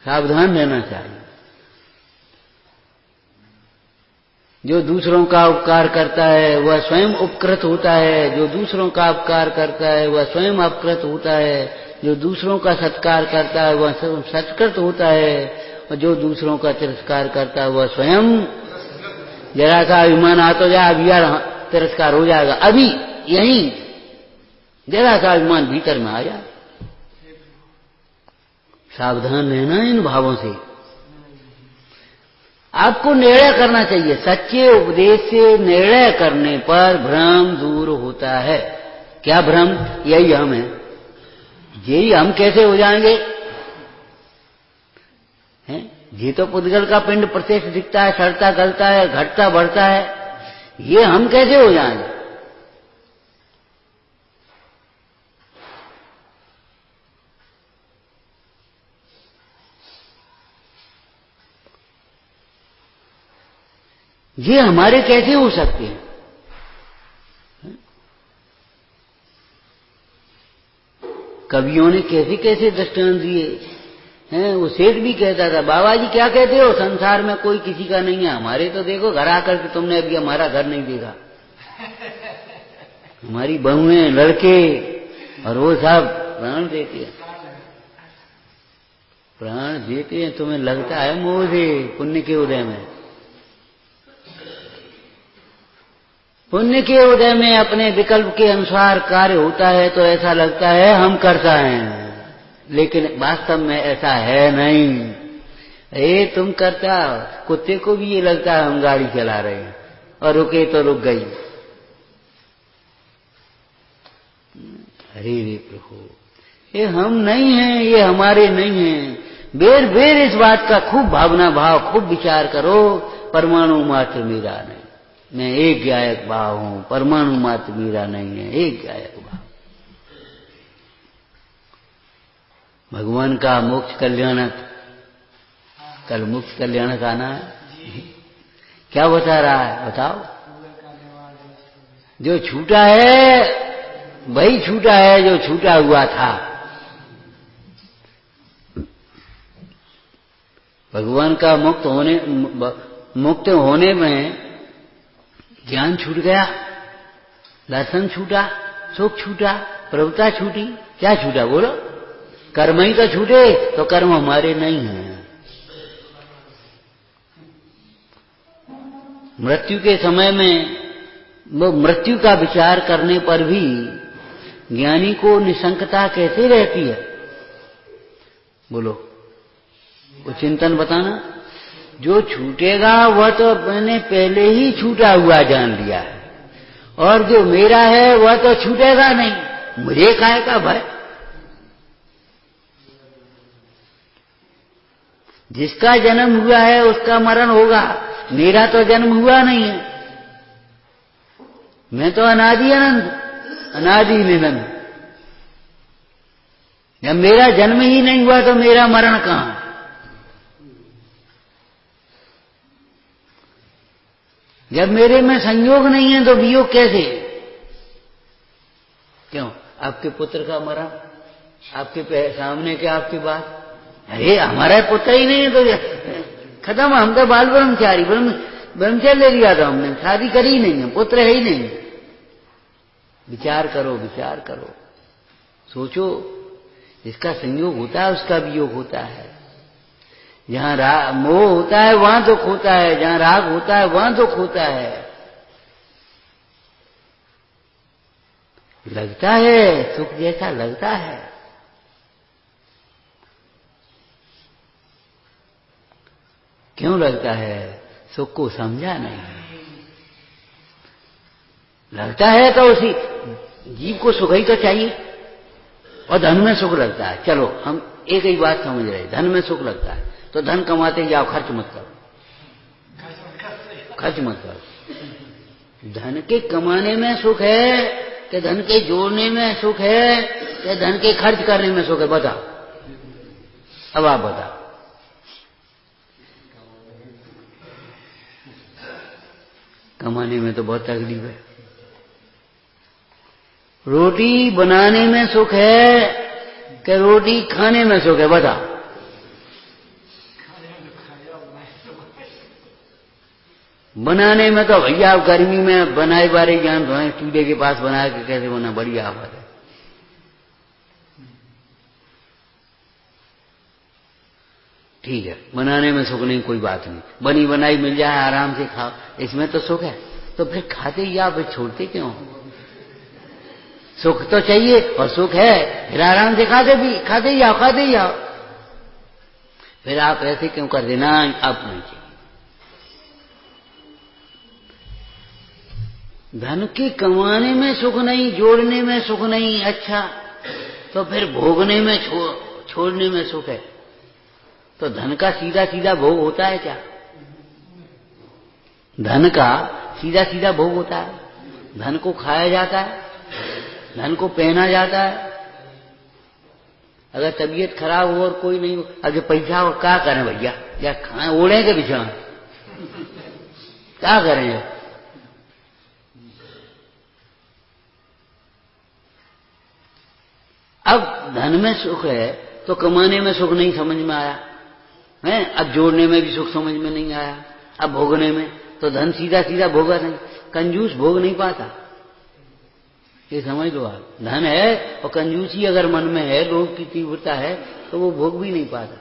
सावधान रहना चाहिए। जो दूसरों का उपकार करता है वह स्वयं उपकृत होता है, जो दूसरों का उपकार करता है वह स्वयं अपकृत होता है, जो दूसरों का सत्कार करता है वह सत्कृत होता है, और जो दूसरों का तिरस्कार करता है वह स्वयं, जरा सा अभिमान आ तो जाए, अब यार तिरस्कार हो जाएगा, अभी यही जरा सा अभिमान भीतर में आ जाए। सावधान रहना इन भावों से। आपको निर्णय करना चाहिए, सच्चे उपदेश से निर्णय करने पर भ्रम दूर होता है। क्या भ्रम? यही हम है, यही हम कैसे हो जाएंगे? हैं? ये तो पुद्गल का पिंड प्रत्यक्ष दिखता है, सड़ता गलता है, घटता बढ़ता है, ये हम कैसे हो जाएंगे? ये हमारे कैसे हो सकते हैं? कवियों ने कैसे कैसे दृष्टांत दिए हैं। वो सेठ भी कहता था, बाबा जी क्या कहते हो, संसार में कोई किसी का नहीं है, हमारे तो देखो घर आकर के तुमने अभी हमारा घर नहीं देखा, हमारी बहुएं लड़के और वो सब प्राण देते हैं, प्राण देते हैं। तुम्हें लगता है मोह से पुण्य के उदय में, पुण्य के उदय में अपने विकल्प के अनुसार कार्य होता है तो ऐसा लगता है हम करता है, लेकिन वास्तव में ऐसा है नहीं। तुम करता, कुत्ते को भी ये लगता है हम गाड़ी चला रहे हैं और रुके तो रुक गई। अरे रे प्रभु, ये हम नहीं हैं, ये हमारे नहीं हैं। बेर बेर इस बात का खूब भावना भाव, खूब विचार करो। परमाणु मात्र मेरा नहीं, मैं एक गायक भाव हूं, परमाणु मात्र मेरा नहीं है, एक गायक भाव। भगवान का मोक्ष कल्याणक, कल मोक्ष कल्याणक आना है। क्या बता रहा है बताओ? जो छूटा है वही छूटा है जो छूटा हुआ था। भगवान का मुक्त होने में ज्ञान छूट गया, दर्शन छूटा, सुख छूटा, प्रभुता छूटी। क्या छूटा बोलो? कर्म ही तो छूटे, तो कर्म हमारे नहीं हैं। मृत्यु के समय में वो मृत्यु का विचार करने पर भी ज्ञानी को निशंकता कैसे रहती है बोलो? वो चिंतन बताना। जो छूटेगा वह तो मैंने पहले ही छूटा हुआ जान लिया है, और जो मेरा है वह तो छूटेगा नहीं। मुझे काहे का भय? जिसका जन्म हुआ है उसका मरण होगा, मेरा तो जन्म हुआ नहीं है। मैं तो अनादि अनंत, अनादि निरंतर। जब मेरा जन्म ही नहीं हुआ तो मेरा मरण कहां? जब मेरे में संयोग नहीं है तो वियोग कैसे? क्यों? आपके पुत्र का मरण आपके सामने के आपकी बात, अरे हमारा पुत्र ही नहीं है तो खत्म। हम तो बाल ब्रह्मचारी, ब्रह्मचर्य ले लिया था हमने, शादी करी ही नहीं है, पुत्र है ही नहीं। विचार करो, विचार करो, सोचो। जिसका संयोग होता है उसका वियोग होता है। जहां मोह होता है वहां दुख होता है, जहां राग होता है वहां दुख होता है। लगता है सुख जैसा लगता है, क्यों लगता है? सुख को समझा नहीं। लगता है तो उसी जीव को सुख ही तो चाहिए, और धन में सुख लगता है। चलो हम एक ही बात समझ रहे, धन में सुख लगता है तो धन कमाते जाओ, खर्च मत करो, खर्च मत करो। धन के कमाने में सुख है कि धन के जोड़ने में सुख है कि धन के खर्च करने में सुख है? बताओ, अब आप बताओ। कमाने में तो बहुत तकलीफ है। रोटी बनाने में सुख है कि रोटी खाने में सुख है? बताओ। बनाने में तो भैया आप गर्मी में बनाए बारे जान धोए, चूल्हे के पास बना के कैसे बना, बढ़िया आवाज है। ठीक है, बनाने में सुख नहीं, कोई बात नहीं, बनी बनाई मिल जाए आराम से खाओ, इसमें तो सुख है। तो फिर खाते ही आप छोड़ते क्यों? सुख तो चाहिए और सुख है, फिर आराम से खाते ही आओ, खाते ही आओ। फिर आप ऐसे क्यों कर देना? आप नहीं चाहिए। धन के कमाने में सुख नहीं, जोड़ने में सुख नहीं, अच्छा तो फिर भोगने में छोड़ने में सुख है। तो धन का सीधा सीधा भोग होता है क्या? धन का सीधा सीधा भोग होता है? धन को खाया जाता है, धन को पहना जाता है। अगर तबीयत खराब हो और कोई नहीं हो, अगर पैसा हो क्या करें भैया? या खाएं ओढ़े के बिछा क्या करें? अब धन में सुख है तो कमाने में सुख नहीं समझ में आया है, अब जोड़ने में भी सुख समझ में नहीं आया, अब भोगने में तो धन सीधा सीधा भोगा नहीं। कंजूस भोग नहीं पाता, ये समझ लो आप। धन है और कंजूसी अगर मन में है, लोभ की तीव्रता है, तो वो भोग भी नहीं पाता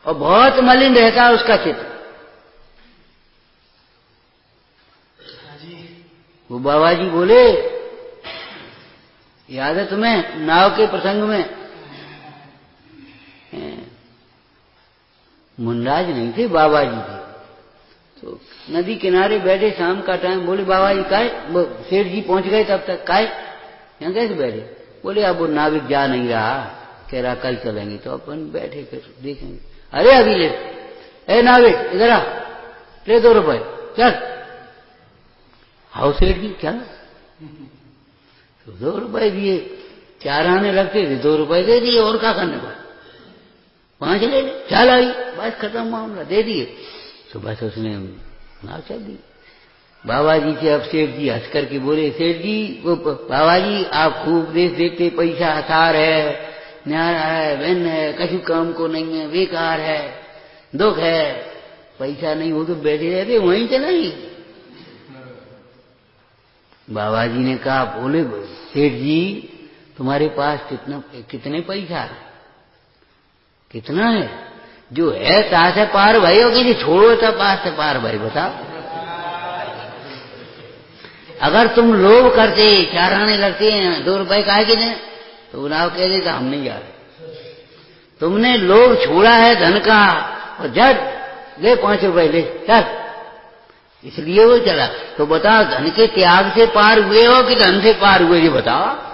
और बहुत मलिन रहता है उसका चित्त। वो बाबा जी बोले, याद है तुम्हें नाव के प्रसंग में, मुनराज नहीं थे, बाबा जी थे। तो नदी किनारे बैठे, शाम का टाइम, बोले बाबा जी काहे, सेठ जी पहुंच गए तब तक, काहे यहाँ कैसे बैठे? बोले अब वो नाविक जा नहीं रहा, कह रहा कल चलेंगे, तो अपन बैठे फिर देखेंगे। अरे अभी ले, ए नाविक इधर आ, ले 2 रुपए चल। हाउ सेठ जी क्या? तो 2 रुपए दिए, 4 आने लगते थे, 2 रुपए दे दिए, और क्या करने पाए, 5 ले ले, चल आई, बस खत्म मामला, दे दिए। सुबह से उसने नाव चल दी। बाबा जी से अब सेठ जी हंस करके बोले, सेठ जी वो बाबा जी आप खूब देश देखते, पैसा हसार है, न्यारा है, बहन है, कछु काम को नहीं है, बेकार है, दुख है, पैसा नहीं हो तो बैठे रहते वहीं चला ही। बाबा जी ने कहा, बोले सेठ जी तुम्हारे पास कितने पैसा है, कितना है? जो है ता से पार भाई हो कि छोड़ो तो पास से पार भाई, बताओ। अगर तुम लोभ करते, 4 आने लगते हैं, 2 रुपए काहे के दें, तो उनाव कह देता हम नहीं जा रहे। तुमने लोभ छोड़ा है धन का, और झट ले 5 रुपए ले चल, इसलिए वो चला। तो बताओ धन के त्याग से पार हुए हो कि धन से पार हुए, ये बताओ।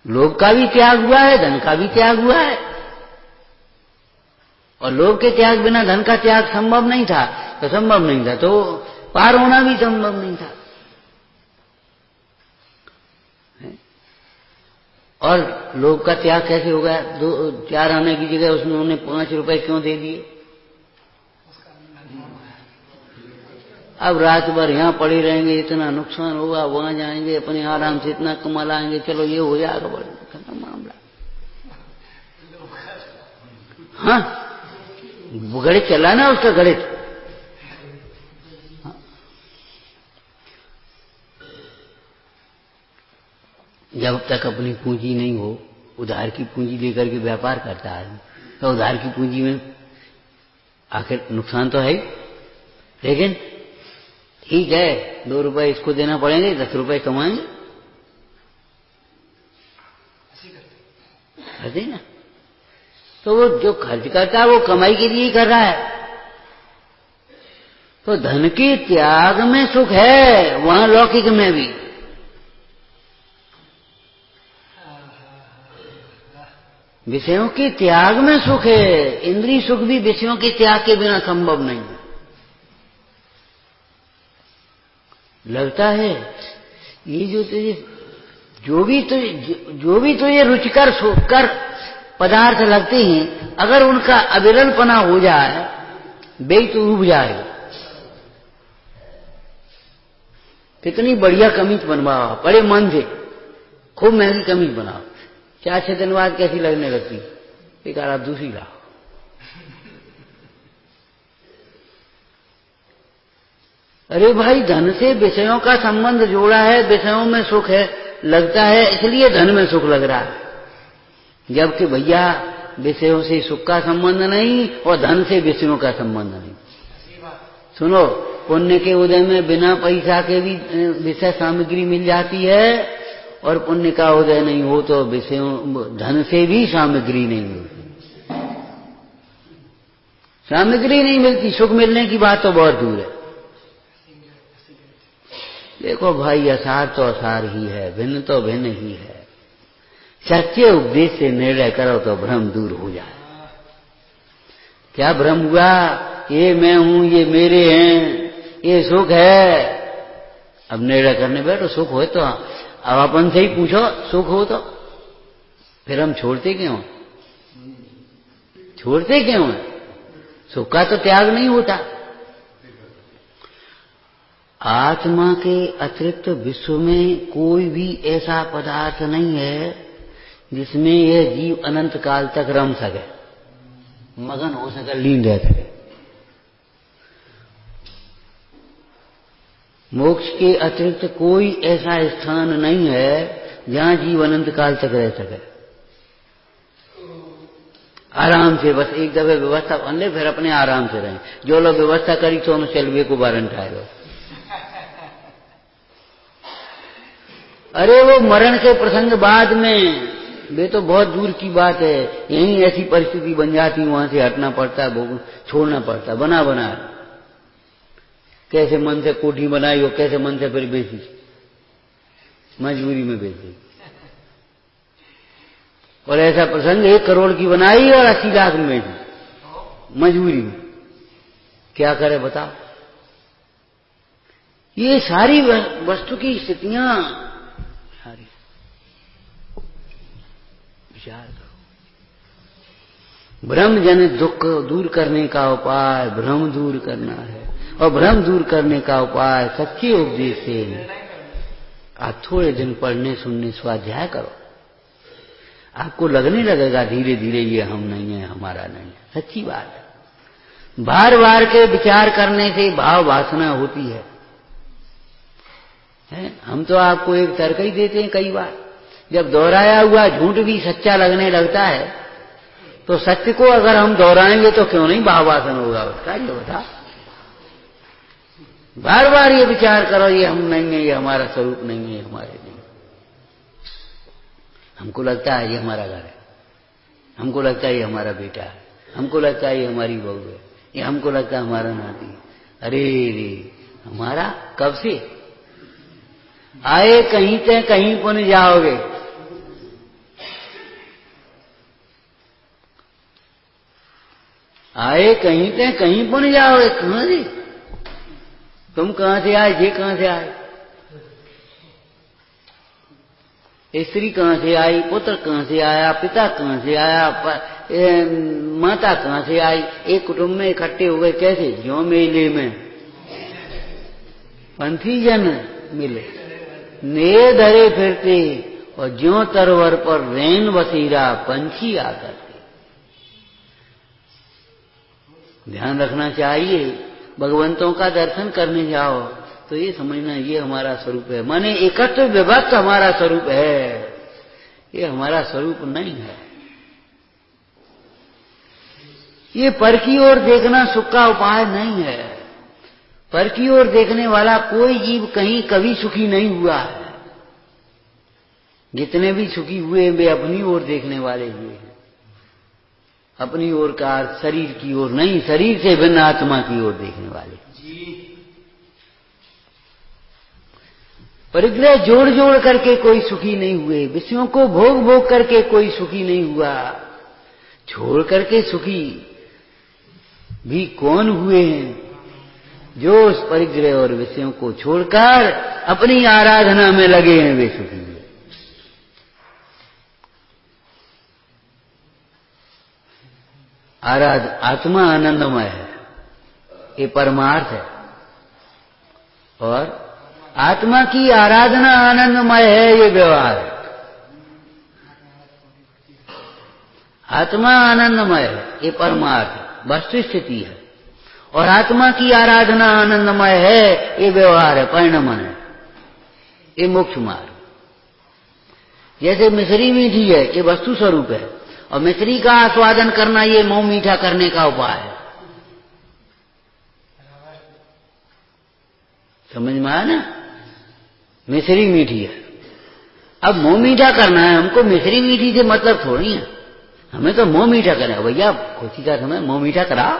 लोभ का भी त्याग हुआ है, धन का भी त्याग हुआ है, और लोभ के त्याग बिना धन का त्याग संभव नहीं था, तो संभव नहीं था तो पार होना भी संभव नहीं था। और लोभ का त्याग कैसे हो गया? 4 आने की जगह उसने उन्हें 5 रुपए क्यों दे दिए? अब रात भर यहाँ पड़े रहेंगे, इतना नुकसान होगा, वहां जाएंगे अपने आराम से इतना कमा लाएंगे, चलो ये हो जाएगा, बड़ा मामला। हाँ गणित चला ना उसका गणित। जब तक अपनी पूंजी नहीं हो, उधार की पूंजी लेकर के व्यापार करता है, तो उधार की पूंजी में आखिर नुकसान तो है ही, लेकिन ठीक है 2 रुपए इसको देना पड़ेंगे, 10 रुपए कमाएंगे, करते ना। तो वो जो खर्च करता है वो कमाई के लिए ही कर रहा है। तो धन के त्याग में सुख है, वहां लौकिक में भी। विषयों के त्याग में सुख है, इंद्रिय सुख भी विषयों के त्याग के बिना संभव नहीं है। लगता है ये जो भी तो ये रुचिकर सुखकर पदार्थ लगते हैं, अगर उनका अविरलपना हो जाए, वे तो उब जाएगा। कितनी बढ़िया कमीज बनवाओ, बड़े मन से खूब महंगी कमीज बनाओ, 4-6 दिन बाद कैसी लगने लगती, बेकार आप दूसरी लाओ। अरे भाई धन से विषयों का संबंध जोड़ा है, विषयों में सुख है, लगता है इसलिए धन में सुख लग रहा है, जबकि भैया विषयों से सुख का संबंध नहीं और धन से विषयों का संबंध नहीं। सुनो, पुण्य के उदय में बिना पैसा के भी विषय सामग्री मिल जाती है, और पुण्य का उदय नहीं हो तो विषयों धन से भी सामग्री नहीं मिलती। सामग्री नहीं मिलती, सुख मिलने की बात तो बहुत दूर है। देखो भाई असार तो असार ही है, भिन्न तो भिन्न ही है। सच्चे उपदेश से निर्णय करो तो भ्रम दूर हो जाए। क्या भ्रम हुआ? ये मैं हूं, ये मेरे हैं, ये सुख है। अब निर्णय करने बैठो, सुख हो तो अब अपन से ही पूछो, सुख हो तो फिर हम छोड़ते क्यों? छोड़ते क्यों? सुख का तो त्याग नहीं होता। आत्मा के अतिरिक्त विश्व में कोई भी ऐसा पदार्थ नहीं है जिसमें यह जीव अनंत काल तक रम सके, मगन हो सके, लीन रह सके। मोक्ष के अतिरिक्त कोई ऐसा स्थान नहीं है जहां जीव अनंत काल तक रह सके। आराम से बस एक दफे व्यवस्था बन ले, फिर अपने आराम से रहें। जो लोग व्यवस्था करी तो उन सेल्वे को वारंट आएगा। अरे वो मरण के प्रसंग बाद में, वे तो बहुत दूर की बात है। यहीं ऐसी परिस्थिति बन जाती, वहां से हटना पड़ता है, छोड़ना पड़ता, बना बना कैसे मन से कोठी बनाई हो, कैसे मन से फिर बेची, मजबूरी में बेची। और ऐसा प्रसंग 1 करोड़ की बनाई और 80 लाख में बेची, मजबूरी में। क्या करे बताओ। ये सारी वस्तु की स्थितियां सारी विचार करो। भ्रम जनित दुख दूर करने का उपाय भ्रम दूर करना है, और भ्रम दूर करने का उपाय सच्चे उपदेश से है। आप थोड़े दिन पढ़ने सुनने स्वाध्याय करो, आपको लगने लगेगा धीरे धीरे ये हम नहीं है, हमारा नहीं है। सच्ची बात है। बार बार के विचार करने से भाव वासना होती है। हम तो आपको एक तर्क ही देते हैं कई बार। जब दोहराया हुआ झूठ भी सच्चा लगने लगता है, तो सत्य को अगर हम दोहराएंगे तो क्यों नहीं भाव वासन होगा उसका, ये बता। बार बार ये विचार करो ये हम नहीं है, ये हमारा स्वरूप नहीं है, हमारे नहीं। हमको लगता है ये हमारा घर है, हमको लगता है ये हमारा बेटा है, हमको लगता है ये हमारी बहू है, ये हमको लगता है हमारा नाती है। अरे रे, हमारा कब से? आए कहीं से कहीं पुन जाओगे। आए कहीं से कहीं पुन जाओगे। कहां से? तुम कहां से आए, ये कहां से आए? स्त्री कहां से आई, पुत्र कहां से आया, पिता कहां से आया, माता कहां से आई? एक कुटुंब में इकट्ठे हो गए कैसे? ज्यों मेले में पंथी जन मिले, ने धरे फिरते, और ज्यों तरवर पर रैन बसेरा पंछी आकर। ध्यान रखना चाहिए, भगवंतों का दर्शन करने जाओ तो ये समझना ये हमारा स्वरूप है। माने एकत्र विभक्त हमारा स्वरूप है, ये हमारा स्वरूप नहीं है। ये पर की ओर देखना सुख का उपाय नहीं है। पर की ओर देखने वाला कोई जीव कहीं कभी सुखी नहीं हुआ है। जितने भी सुखी हुए वे अपनी ओर देखने वाले हुए हैं। अपनी ओर का शरीर की ओर नहीं, शरीर से भिन्न आत्मा की ओर देखने वाले। परिग्रह जोड़ जोड़ करके कोई सुखी नहीं हुए, विषयों को भोग भोग करके कोई सुखी नहीं हुआ। छोड़ करके सुखी भी कौन हुए हैं? जो उस परिग्रह और विषयों को छोड़कर अपनी आराधना में लगे हैं वे सुखी हुए। आत्मा आनंदमय है, ये परमार्थ है। और आत्मा की आराधना आनंदमय है, ये व्यवहार है। आत्मा आनंदमय है, ये परमार्थ है, वस्तु स्थिति है। और आत्मा की आराधना आनंदमय है, ये व्यवहार है, परिणमन है, ये मोक्ष मार्ग। जैसे मिश्री मीठी है, ये वस्तु स्वरूप है, और मिश्री का आस्वादन करना ये मुंह मीठा करने का उपाय है। समझ में आया ना? मिश्री मीठी है, अब मुंह मीठा करना है हमको। मिश्री मीठी से मतलब थोड़ी है, हमें तो मुंह मीठा करना है। भैया खुशी का समय मुंह मीठा करा,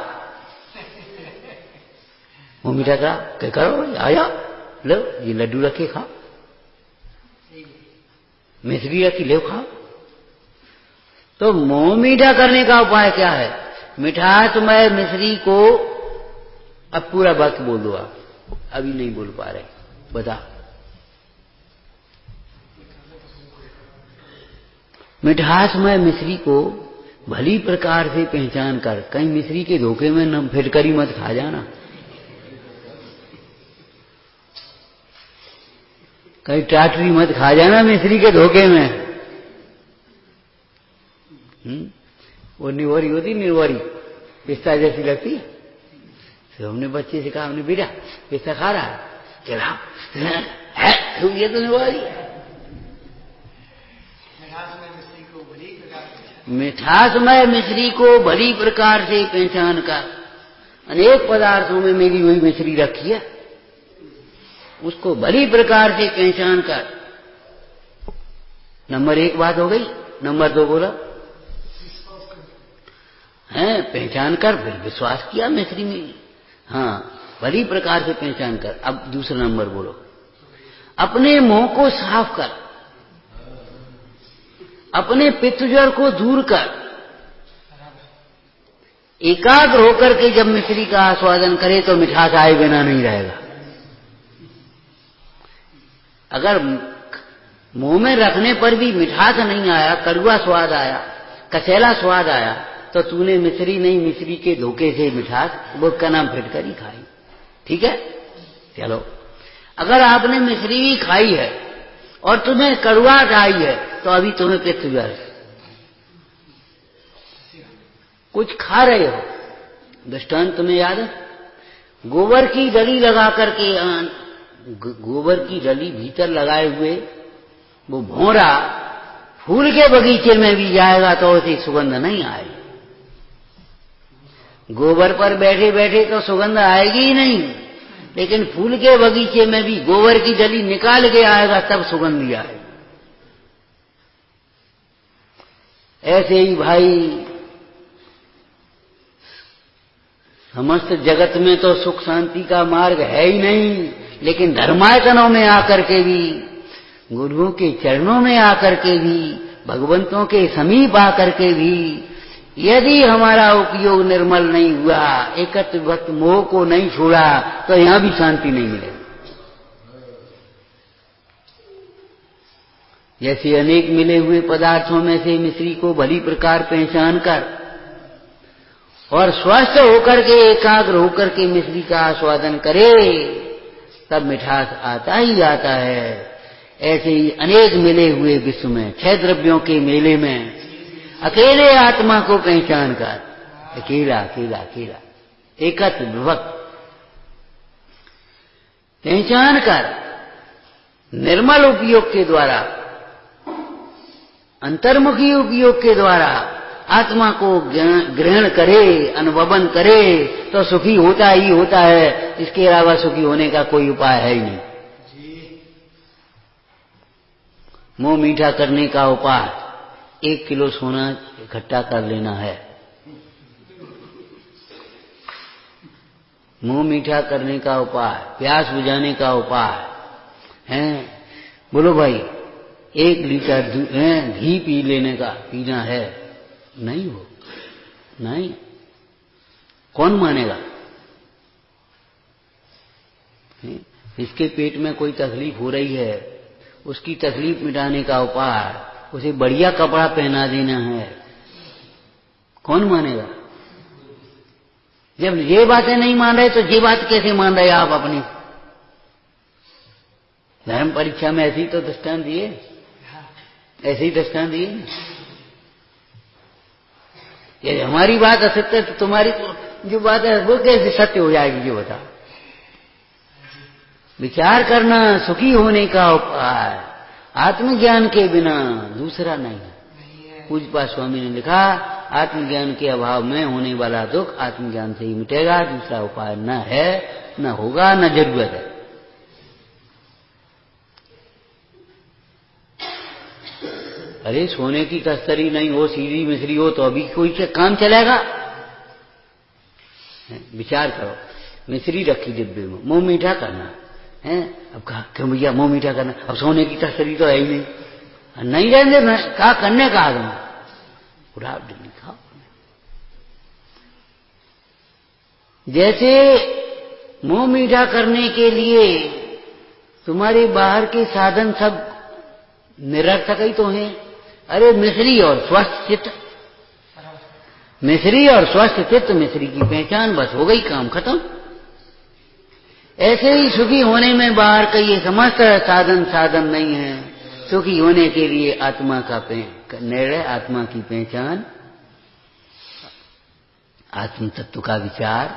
मुंह मीठा करा, क्या करो, आया लो ये लड्डू रखे खाओ, मिश्री रखी ले खाओ। तो मुंह मीठा करने का उपाय क्या है? मिठासमय मिश्री को अब पूरा वक्त बोल दो आप, अभी नहीं बोल पा रहे, बता। मिठासमय मिश्री को भली प्रकार से पहचान कर, कहीं मिश्री के धोखे में न फिटकरी मत खा जाना, कहीं टाटरी मत खा जाना मिश्री के धोखे में। वो निवारी होती, निर्वारी पिस्ता जैसी लगती। तो हमने बच्चे से कहा, हमने बेटा पिस्ता खा रहा है? चला है ये तो नहीं। मिठास में मिश्री को भली प्रकार से पहचान कर, अनेक पदार्थों में मेरी वही मिश्री रखी है, उसको भली प्रकार से पहचान कर। नंबर 1 बात हो गई। नंबर 2 बोला है पहचान कर, फिर विश्वास किया मिश्री में। हाँ, भली प्रकार से पहचान कर। अब दूसरा नंबर बोलो, अपने मोह को साफ कर, अपने पित्तज्वर को दूर कर, एकाग्र होकर के जब मिश्री का आस्वादन करे तो मिठास आए बिना नहीं रहेगा। अगर मुंह में रखने पर भी मिठास नहीं आया, कड़वा स्वाद आया, कसेला स्वाद आया, तो तूने मिश्री नहीं, मिश्री के धोखे से मिठास वो का नाम फिटकर ही खाई। ठीक है, चलो। अगर आपने मिश्री भी खाई है और तुम्हें कड़वाहट आई है तो अभी तुम्हें पित्तज्वर, कुछ खा रहे हो। दृष्टांत तुम्हें याद है, गोबर की डली लगा करके, गोबर की डली भीतर लगाए हुए वो भौरा फूल के बगीचे में भी जाएगा तो उसे सुगंध नहीं आएगी। गोबर पर बैठे बैठे तो सुगंध आएगी ही नहीं, लेकिन फूल के बगीचे में भी गोबर की डली निकाल के आएगा तब सुगंध ही आएगी। ऐसे ही भाई समस्त जगत में तो सुख शांति का मार्ग है ही नहीं, लेकिन धर्मायतनों में आकर के भी, गुरुओं के चरणों में आकर के भी, भगवंतों के समीप आकर के भी यदि हमारा उपयोग निर्मल नहीं हुआ, एकत्र भक्त मोह को नहीं छोड़ा, तो यहां भी शांति नहीं मिलेगी। जैसे अनेक मिले हुए पदार्थों में से मिश्री को भली प्रकार पहचान कर और स्वस्थ होकर के, एकाग्र होकर के मिश्री का आस्वादन करे, तब मिठास आता ही आता है। ऐसे ही अनेक मिले हुए विश्व में, 6 द्रव्यों के मेले में अकेले आत्मा को पहचान कर, अकेला अकेला अकेला एकत्र विभक्त पहचान कर, निर्मल उपयोग के द्वारा, अंतर्मुखी उपयोग के द्वारा आत्मा को ग्रहण करे, अनुभवन करे, तो सुखी होता ही होता है। इसके अलावा सुखी होने का कोई उपाय है ही नहीं। मुंह मीठा करने का उपाय 1 किलो सोना इकट्ठा कर लेना है। मुंह मीठा करने का उपाय, प्यास बुझाने का उपाय है, बोलो भाई 1 लीटर घी पी लेने का, पीना है, नहीं हो, नहीं, कौन मानेगा? इसके पेट में कोई तकलीफ हो रही है, उसकी तकलीफ मिटाने का उपाय उसे बढ़िया कपड़ा पहना देना है, कौन मानेगा? जब ये बातें नहीं मान रहे तो ये बात कैसे मान रहे आप अपनी? धर्म परीक्षा में ऐसे ही तो दृष्टांत दिए, ऐसे ही दृष्टांत दिए। ये हमारी बात असत्य है तो तुम्हारी जो बात है वो कैसे सत्य हो जाएगी, ये बता। विचार करना सुखी होने का उपाय, आत्मज्ञान के बिना दूसरा नहीं। पूज्यपाद स्वामी ने लिखा, आत्मज्ञान के अभाव में होने वाला दुख आत्मज्ञान से ही मिटेगा, दूसरा उपाय न है, न होगा, न जरूरत है। अरे सोने की तस्तरी नहीं हो, सीधी मिश्री हो तो अभी कोई काम चलेगा? विचार करो, मिश्री रखी डिब्बे में, मुंह मीठा करना है। अब कहा क्यों भैया मुंह मीठा करना, अब सोने की तस्तरी तो है ही नहीं, नहीं रहने कहा करने का आदमी पूरा डिब्बी खाओ। जैसे मुंह मीठा करने के लिए तुम्हारे बाहर के साधन सब निरर्थक ही तो हैं। अरे मिश्री और स्वस्थ चित्त, मिश्री और स्वस्थ चित्त, मिश्री की पहचान, बस हो गई, काम खत्म। ऐसे ही सुखी होने में बाहर का ये समस्त साधन नहीं है। सुखी होने के लिए आत्मा का निर्णय, आत्मा की पहचान, आत्म तत्व का विचार,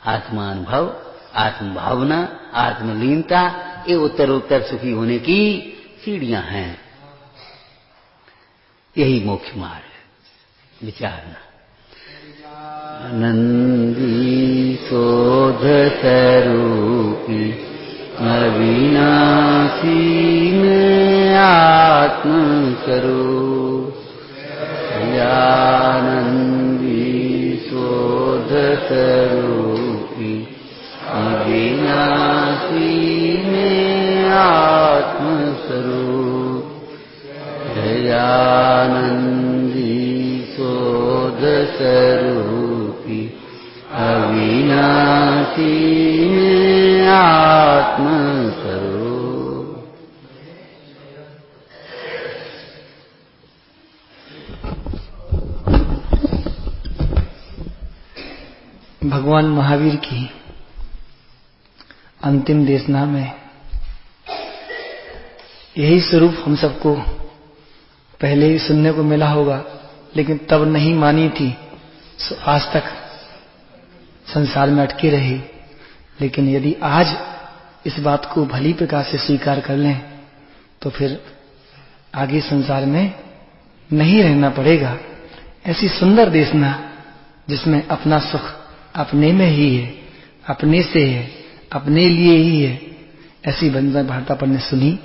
आत्मा अनुभव आत्मभावना, आत्मलीनता, ये उत्तरोत्तर सुखी होने की सीढ़ियां हैं। यही मोक्ष मार्ग है। विचारना। नंदी शोध स्वरूपी अविनाशी में आत्म स्वरूप, आनंदी शोध स्वरूपी अविनाशी में आत्म स्वरूप, आनंदी शोध स्वरूपी अविनाशी में आत्म स्वरूप। भगवान महावीर की अंतिम देशना में यही स्वरूप हम सबको पहले ही सुनने को मिला होगा, लेकिन तब नहीं मानी थी, आज तक संसार में अटके रही। लेकिन यदि आज इस बात को भली प्रकार से स्वीकार कर लें तो फिर आगे संसार में नहीं रहना पड़ेगा। ऐसी सुंदर देशना जिसमें अपना सुख अपने में ही है, अपने से है, अपने लिए ही है, ऐसी वंदना भारतापर ने सुनी।